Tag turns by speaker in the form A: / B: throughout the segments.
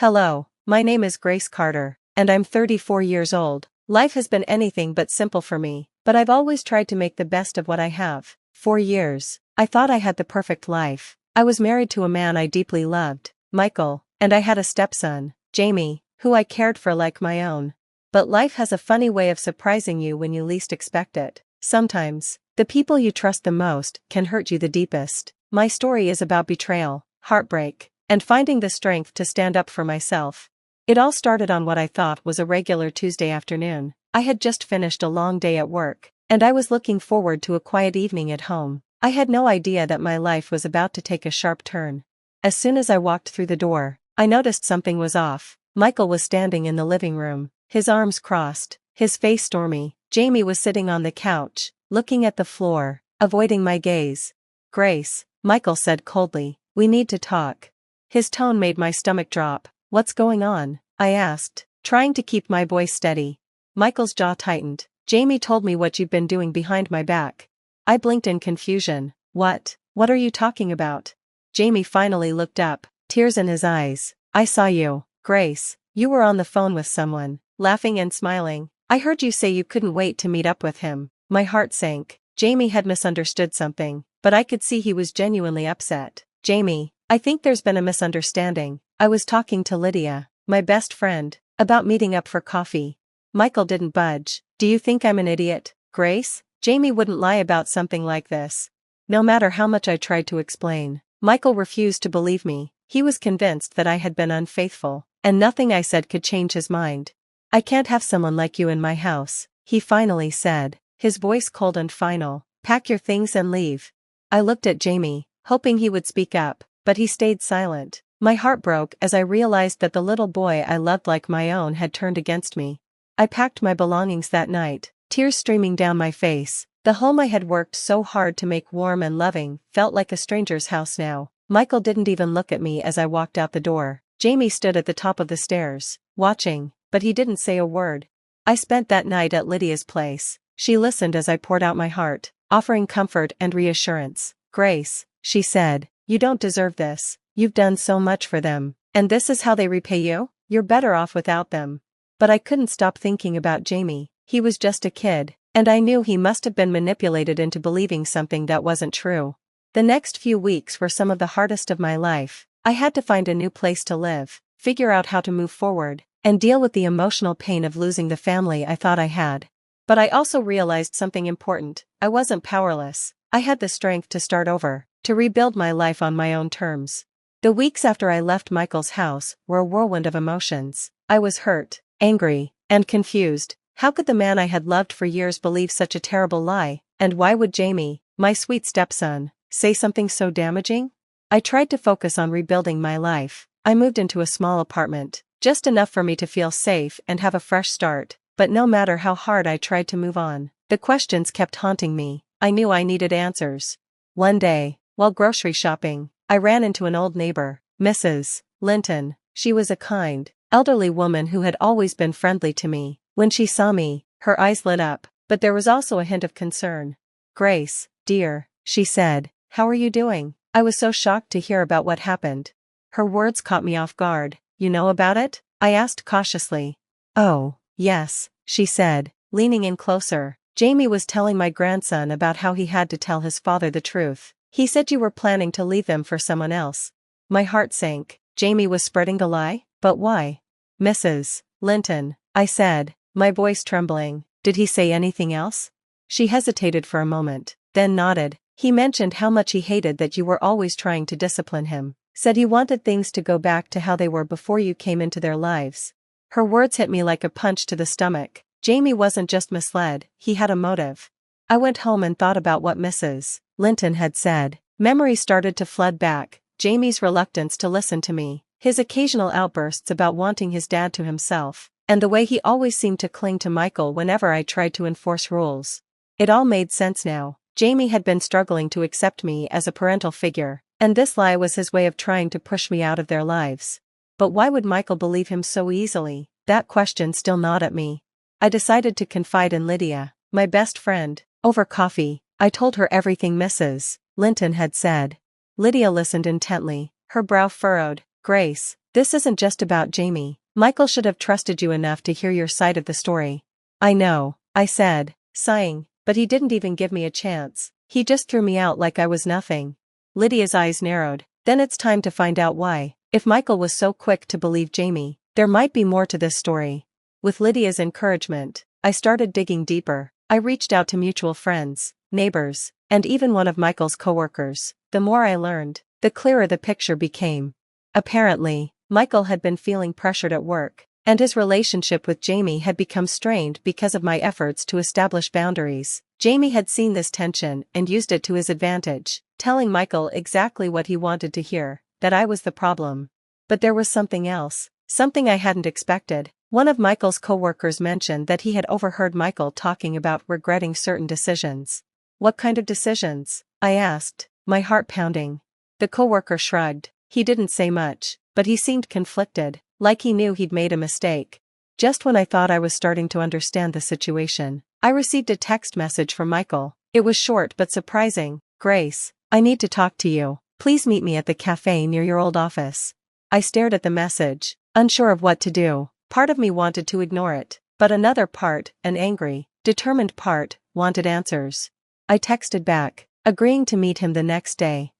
A: Hello, my name is Grace Carter, and I'm 34 years old. Life has been anything but simple for me, but I've always tried to make the best of what I have. For years, I thought I had the perfect life. I was married to a man I deeply loved, Michael, and I had a stepson, Jamie, who I cared for like my own. But life has a funny way of surprising you when you least expect it. Sometimes, the people you trust the most can hurt you the deepest. My story is about betrayal, heartbreak, and finding the strength to stand up for myself. It all started on what I thought was a regular Tuesday afternoon. I had just finished a long day at work, and I was looking forward to a quiet evening at home. I had no idea that my life was about to take a sharp turn. As soon as I walked through the door, I noticed something was off. Michael was standing in the living room, his arms crossed, his face stormy. Jamie was sitting on the couch, looking at the floor, avoiding my gaze. "Grace," Michael said coldly, "we need to talk." His tone made my stomach drop. "What's going on?" I asked, trying to keep my voice steady. Michael's jaw tightened. "Jamie told me what you've been doing behind my back." I blinked in confusion. What are you talking about?" Jamie finally looked up, tears in his eyes. "I saw you, Grace. You were on the phone with someone, laughing and smiling. I heard you say you couldn't wait to meet up with him." My heart sank. Jamie had misunderstood something, but I could see he was genuinely upset. "Jamie, I think there's been a misunderstanding. I was talking to Lydia, my best friend, about meeting up for coffee." Michael didn't budge. "Do you think I'm an idiot, Grace? Jamie wouldn't lie about something like this." No matter how much I tried to explain, Michael refused to believe me. He was convinced that I had been unfaithful, and nothing I said could change his mind. "I can't have someone like you in my house," he finally said, his voice cold and final. "Pack your things and leave." I looked at Jamie, hoping he would speak up, but he stayed silent. My heart broke as I realized that the little boy I loved like my own had turned against me. I packed my belongings that night, tears streaming down my face. The home I had worked so hard to make warm and loving felt like a stranger's house now. Michael didn't even look at me as I walked out the door. Jamie stood at the top of the stairs, watching, but he didn't say a word. I spent that night at Lydia's place. She listened as I poured out my heart, offering comfort and reassurance. "Grace," she said, "you don't deserve this. You've done so much for them, and this is how they repay you? You're better off without them." But I couldn't stop thinking about Jamie. He was just a kid, and I knew he must have been manipulated into believing something that wasn't true. The next few weeks were some of the hardest of my life. I had to find a new place to live, figure out how to move forward, and deal with the emotional pain of losing the family I thought I had. But I also realized something important. I wasn't powerless. I had the strength to start over, to rebuild my life on my own terms. The weeks after I left Michael's house were a whirlwind of emotions. I was hurt, angry, and confused. How could the man I had loved for years believe such a terrible lie? And why would Jamie, my sweet stepson, say something so damaging? I tried to focus on rebuilding my life. I moved into a small apartment, just enough for me to feel safe and have a fresh start. But no matter how hard I tried to move on, the questions kept haunting me. I knew I needed answers. One day, while grocery shopping, I ran into an old neighbor, Mrs. Linton. She was a kind, elderly woman who had always been friendly to me. When she saw me, her eyes lit up, but there was also a hint of concern. "Grace, dear," she said, "how are you doing?" I was so shocked to hear about what happened. Her words caught me off guard. "You know about it?" I asked cautiously. "Oh, yes," she said, leaning in closer. "Jamie was telling my grandson about how he had to tell his father the truth. He said you were planning to leave them for someone else." My heart sank. Jamie was spreading the lie? But why? "Mrs. Linton," I said, my voice trembling, "did he say anything else?" She hesitated for a moment, then nodded. "He mentioned how much he hated that you were always trying to discipline him. Said he wanted things to go back to how they were before you came into their lives." Her words hit me like a punch to the stomach. Jamie wasn't just misled, he had a motive. I went home and thought about what Mrs. Linton had said. Memories started to flood back. Jamie's reluctance to listen to me, his occasional outbursts about wanting his dad to himself, and the way he always seemed to cling to Michael whenever I tried to enforce rules. It all made sense now. Jamie had been struggling to accept me as a parental figure, and this lie was his way of trying to push me out of their lives. But why would Michael believe him so easily? That question still gnawed at me. I decided to confide in Lydia, my best friend. Over coffee, I told her everything Mrs. Linton had said. Lydia listened intently, her brow furrowed. "Grace, This isn't just about Jamie. Michael should have trusted you enough to hear your side of the story. I know, I said, sighing, but he didn't even give me a chance. He just threw me out like I was nothing. Lydia's eyes narrowed. Then it's time to find out why. If Michael was so quick to believe Jamie, there might be more to this story. With Lydia's encouragement, I started digging deeper. I reached out to mutual friends, neighbors, and even one of Michael's coworkers. The more I learned, the clearer the picture became. Apparently, Michael had been feeling pressured at work, and his relationship with Jamie had become strained because of my efforts to establish boundaries. Jamie had seen this tension and used it to his advantage, telling Michael exactly what he wanted to hear, that I was the problem. But there was something else, something I hadn't expected. One of Michael's coworkers mentioned that he had overheard Michael talking about regretting certain decisions. What kind of decisions? I asked, my heart pounding. The coworker shrugged. He didn't say much, but he seemed conflicted, like he knew he'd made a mistake. Just when I thought I was starting to understand the situation, I received a text message from Michael. It was short but surprising. Grace, I need to talk to you. Please meet me at the cafe near your old office. I stared at the message, unsure of what to do. Part of me wanted to ignore it, but another part, an angry, determined part, wanted answers. I texted back, agreeing to meet him the next day.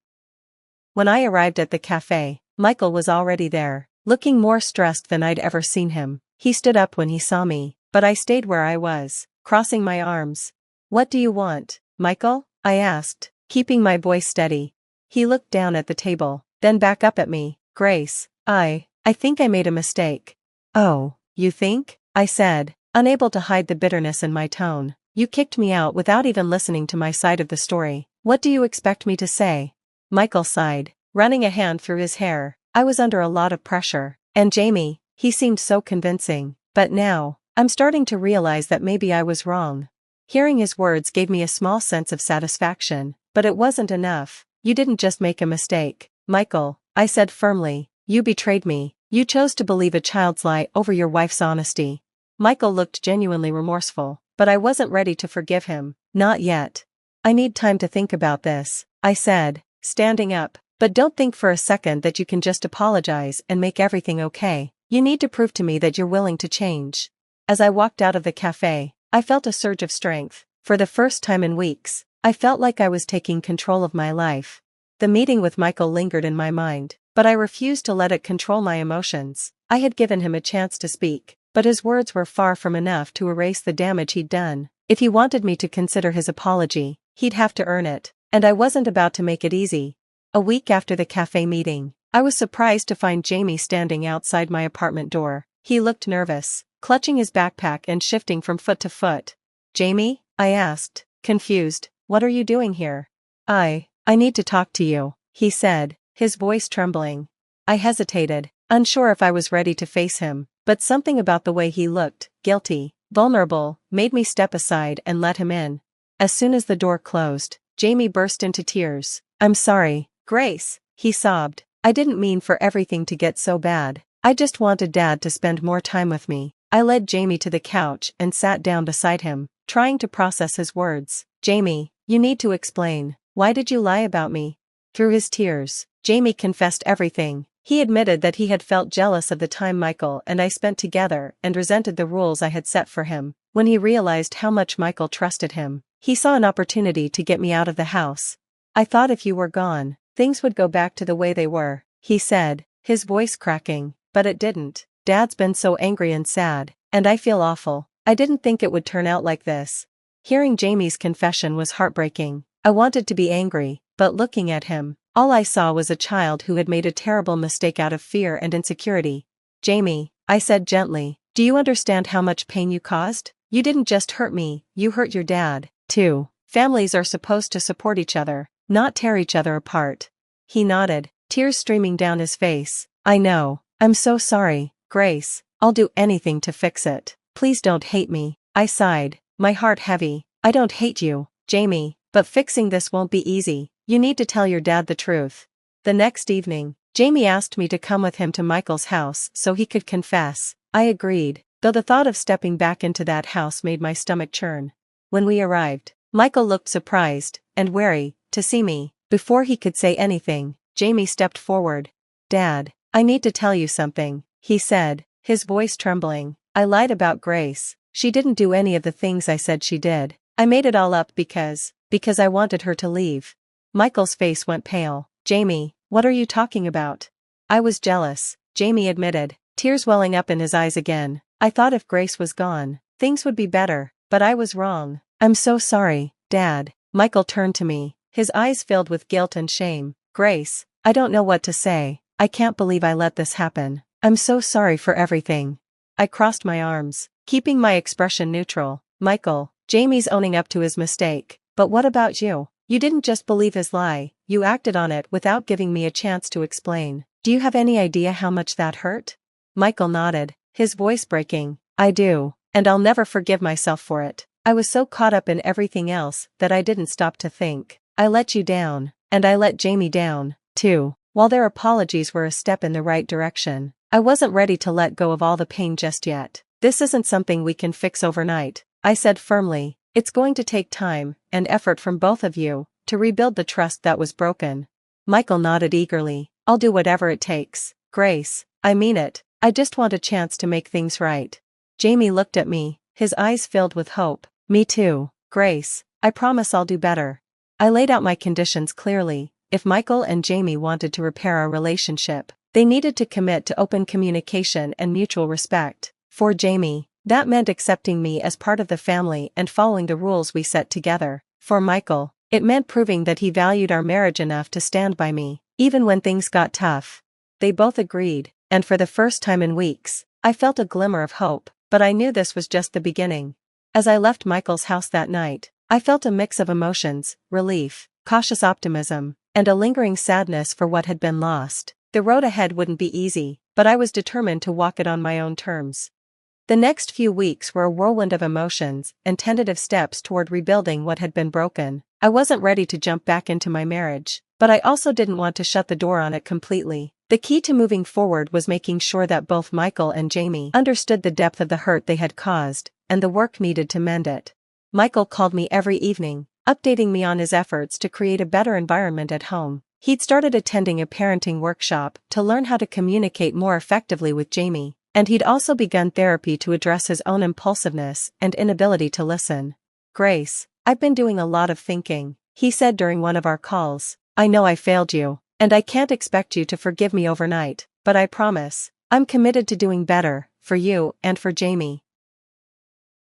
A: When I arrived at the cafe, Michael was already there, looking more stressed than I'd ever seen him. He stood up when he saw me, but I stayed where I was, crossing my arms. What do you want, Michael? I asked, keeping my voice steady. He looked down at the table, then back up at me. Grace, I think I made a mistake. Oh, you think? I said, unable to hide the bitterness in my tone. You kicked me out without even listening to my side of the story. What do you expect me to say? Michael sighed, running a hand through his hair. I was under a lot of pressure. And Jamie, he seemed so convincing. But now, I'm starting to realize that maybe I was wrong. Hearing his words gave me a small sense of satisfaction, but it wasn't enough. You didn't just make a mistake, Michael, I said firmly. You betrayed me. You chose to believe a child's lie over your wife's honesty. Michael looked genuinely remorseful, but I wasn't ready to forgive him. Not yet. I need time to think about this, I said, standing up. But don't think for a second that you can just apologize and make everything okay. You need to prove to me that you're willing to change. As I walked out of the cafe, I felt a surge of strength. For the first time in weeks, I felt like I was taking control of my life. The meeting with Michael lingered in my mind, but I refused to let it control my emotions. I had given him a chance to speak, but his words were far from enough to erase the damage he'd done. If he wanted me to consider his apology, he'd have to earn it, and I wasn't about to make it easy. A week after the cafe meeting, I was surprised to find Jamie standing outside my apartment door. He looked nervous, clutching his backpack and shifting from foot to foot. Jamie? I asked, confused. What are you doing here? I need to talk to you, he said, his voice trembling. I hesitated, unsure if I was ready to face him, but something about the way he looked, guilty, vulnerable, made me step aside and let him in. As soon as the door closed, Jamie burst into tears. I'm sorry, Grace, he sobbed. I didn't mean for everything to get so bad. I just wanted Dad to spend more time with me. I led Jamie to the couch and sat down beside him, trying to process his words. Jamie, you need to explain. Why did you lie about me? Through his tears, Jamie confessed everything. He admitted that he had felt jealous of the time Michael and I spent together and resented the rules I had set for him. When he realized how much Michael trusted him, he saw an opportunity to get me out of the house. I thought if you were gone, things would go back to the way they were, he said, his voice cracking, but it didn't. Dad's been so angry and sad, and I feel awful. I didn't think it would turn out like this. Hearing Jamie's confession was heartbreaking. I wanted to be angry, but looking at him, all I saw was a child who had made a terrible mistake out of fear and insecurity. Jamie, I said gently, do you understand how much pain you caused? You didn't just hurt me, you hurt your dad, too. Families are supposed to support each other, not tear each other apart. He nodded, tears streaming down his face. I know. I'm so sorry, Grace. I'll do anything to fix it. Please don't hate me. I sighed, my heart heavy. I don't hate you, Jamie, but fixing this won't be easy. You need to tell your dad the truth. The next evening, Jamie asked me to come with him to Michael's house so he could confess. I agreed, though the thought of stepping back into that house made my stomach churn. When we arrived, Michael looked surprised and wary to see me. Before he could say anything, Jamie stepped forward. Dad, I need to tell you something, he said, his voice trembling. I lied about Grace. She didn't do any of the things I said she did. I made it all up because I wanted her to leave. Michael's face went pale. Jamie, what are you talking about? I was jealous, Jamie admitted, tears welling up in his eyes again. I thought if Grace was gone, things would be better, but I was wrong. I'm so sorry, Dad. Michael turned to me, his eyes filled with guilt and shame. Grace, I don't know what to say. I can't believe I let this happen. I'm so sorry for everything. I crossed my arms, keeping my expression neutral. Michael, Jamie's owning up to his mistake, but what about you? You didn't just believe his lie, you acted on it without giving me a chance to explain. Do you have any idea how much that hurt? Michael nodded, his voice breaking. I do, and I'll never forgive myself for it. I was so caught up in everything else that I didn't stop to think. I let you down, and I let Jamie down, too. While their apologies were a step in the right direction, I wasn't ready to let go of all the pain just yet. This isn't something we can fix overnight, I said firmly. It's going to take time and effort from both of you to rebuild the trust that was broken. Michael nodded eagerly. I'll do whatever it takes. Grace, I mean it. I just want a chance to make things right. Jamie looked at me, his eyes filled with hope. Me too, Grace. I promise I'll do better. I laid out my conditions clearly. If Michael and Jamie wanted to repair our relationship, they needed to commit to open communication and mutual respect. For Jamie, that meant accepting me as part of the family and following the rules we set together. For Michael, it meant proving that he valued our marriage enough to stand by me, even when things got tough. They both agreed, and for the first time in weeks, I felt a glimmer of hope, but I knew this was just the beginning. As I left Michael's house that night, I felt a mix of emotions, relief, cautious optimism, and a lingering sadness for what had been lost. The road ahead wouldn't be easy, but I was determined to walk it on my own terms. The next few weeks were a whirlwind of emotions and tentative steps toward rebuilding what had been broken. I wasn't ready to jump back into my marriage, but I also didn't want to shut the door on it completely. The key to moving forward was making sure that both Michael and Jamie understood the depth of the hurt they had caused, and the work needed to mend it. Michael called me every evening, updating me on his efforts to create a better environment at home. He'd started attending a parenting workshop to learn how to communicate more effectively with Jamie, and he'd also begun therapy to address his own impulsiveness and inability to listen. Grace, I've been doing a lot of thinking, he said during one of our calls. I know I failed you, and I can't expect you to forgive me overnight, but I promise, I'm committed to doing better, for you and for Jamie.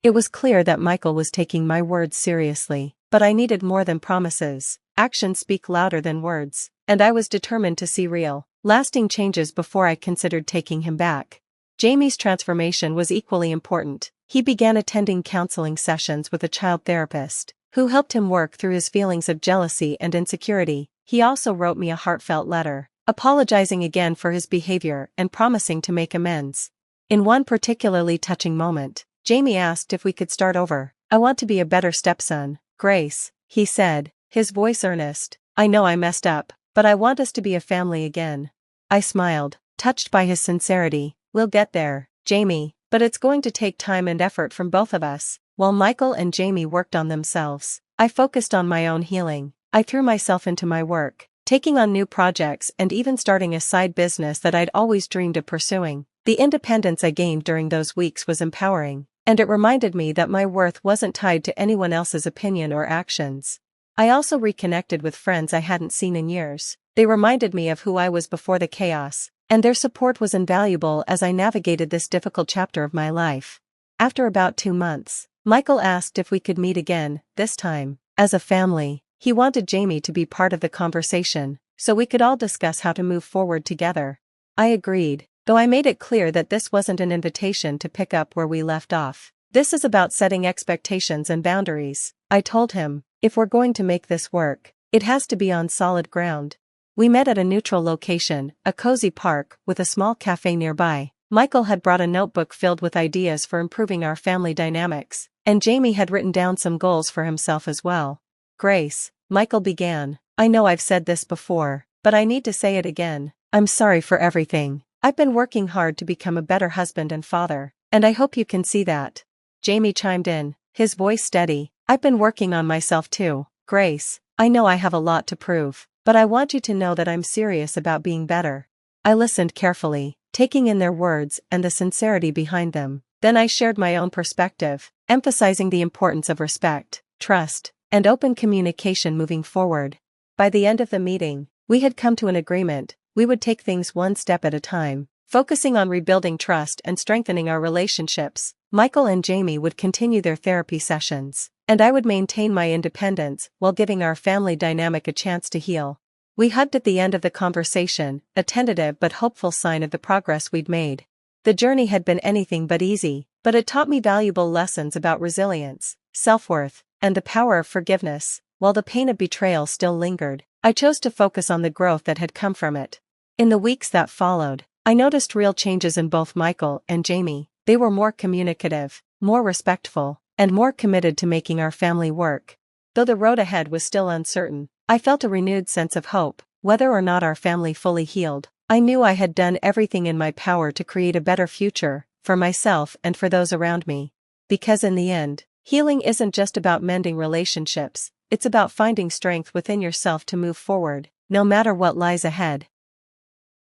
A: It was clear that Michael was taking my words seriously, but I needed more than promises. Actions speak louder than words, and I was determined to see real, lasting changes before I considered taking him back. Jamie's transformation was equally important. He began attending counseling sessions with a child therapist, who helped him work through his feelings of jealousy and insecurity. He also wrote me a heartfelt letter, apologizing again for his behavior and promising to make amends. In one particularly touching moment, Jamie asked if we could start over. I want to be a better stepson, Grace, he said, his voice earnest. I know I messed up, but I want us to be a family again. I smiled, touched by his sincerity. We'll get there, Jamie, but it's going to take time and effort from both of us. While Michael and Jamie worked on themselves, I focused on my own healing. I threw myself into my work, taking on new projects and even starting a side business that I'd always dreamed of pursuing. The independence I gained during those weeks was empowering, and it reminded me that my worth wasn't tied to anyone else's opinion or actions. I also reconnected with friends I hadn't seen in years. They reminded me of who I was before the chaos, and their support was invaluable as I navigated this difficult chapter of my life. After about 2 months, Michael asked if we could meet again, this time, as a family. He wanted Jamie to be part of the conversation, so we could all discuss how to move forward together. I agreed, though I made it clear that this wasn't an invitation to pick up where we left off. This is about setting expectations and boundaries, I told him. If we're going to make this work, it has to be on solid ground. We met at a neutral location, a cozy park with a small cafe nearby. Michael had brought a notebook filled with ideas for improving our family dynamics, and Jamie had written down some goals for himself as well. Grace, Michael began, I know I've said this before, but I need to say it again. I'm sorry for everything. I've been working hard to become a better husband and father, and I hope you can see that. Jamie chimed in, his voice steady. I've been working on myself too, Grace. I know I have a lot to prove, but I want you to know that I'm serious about being better. I listened carefully, taking in their words and the sincerity behind them. Then I shared my own perspective, emphasizing the importance of respect, trust, and open communication moving forward. By the end of the meeting, we had come to an agreement. We would take things one step at a time, focusing on rebuilding trust and strengthening our relationships. Michael and Jamie would continue their therapy sessions, and I would maintain my independence while giving our family dynamic a chance to heal. We hugged at the end of the conversation, a tentative but hopeful sign of the progress we'd made. The journey had been anything but easy, but it taught me valuable lessons about resilience, self-worth, and the power of forgiveness. While the pain of betrayal still lingered, I chose to focus on the growth that had come from it. In the weeks that followed, I noticed real changes in both Michael and Jamie. They were more communicative, more respectful, and more committed to making our family work. Though the road ahead was still uncertain, I felt a renewed sense of hope. Whether or not our family fully healed, I knew I had done everything in my power to create a better future, for myself and for those around me. Because in the end, healing isn't just about mending relationships, it's about finding strength within yourself to move forward, no matter what lies ahead.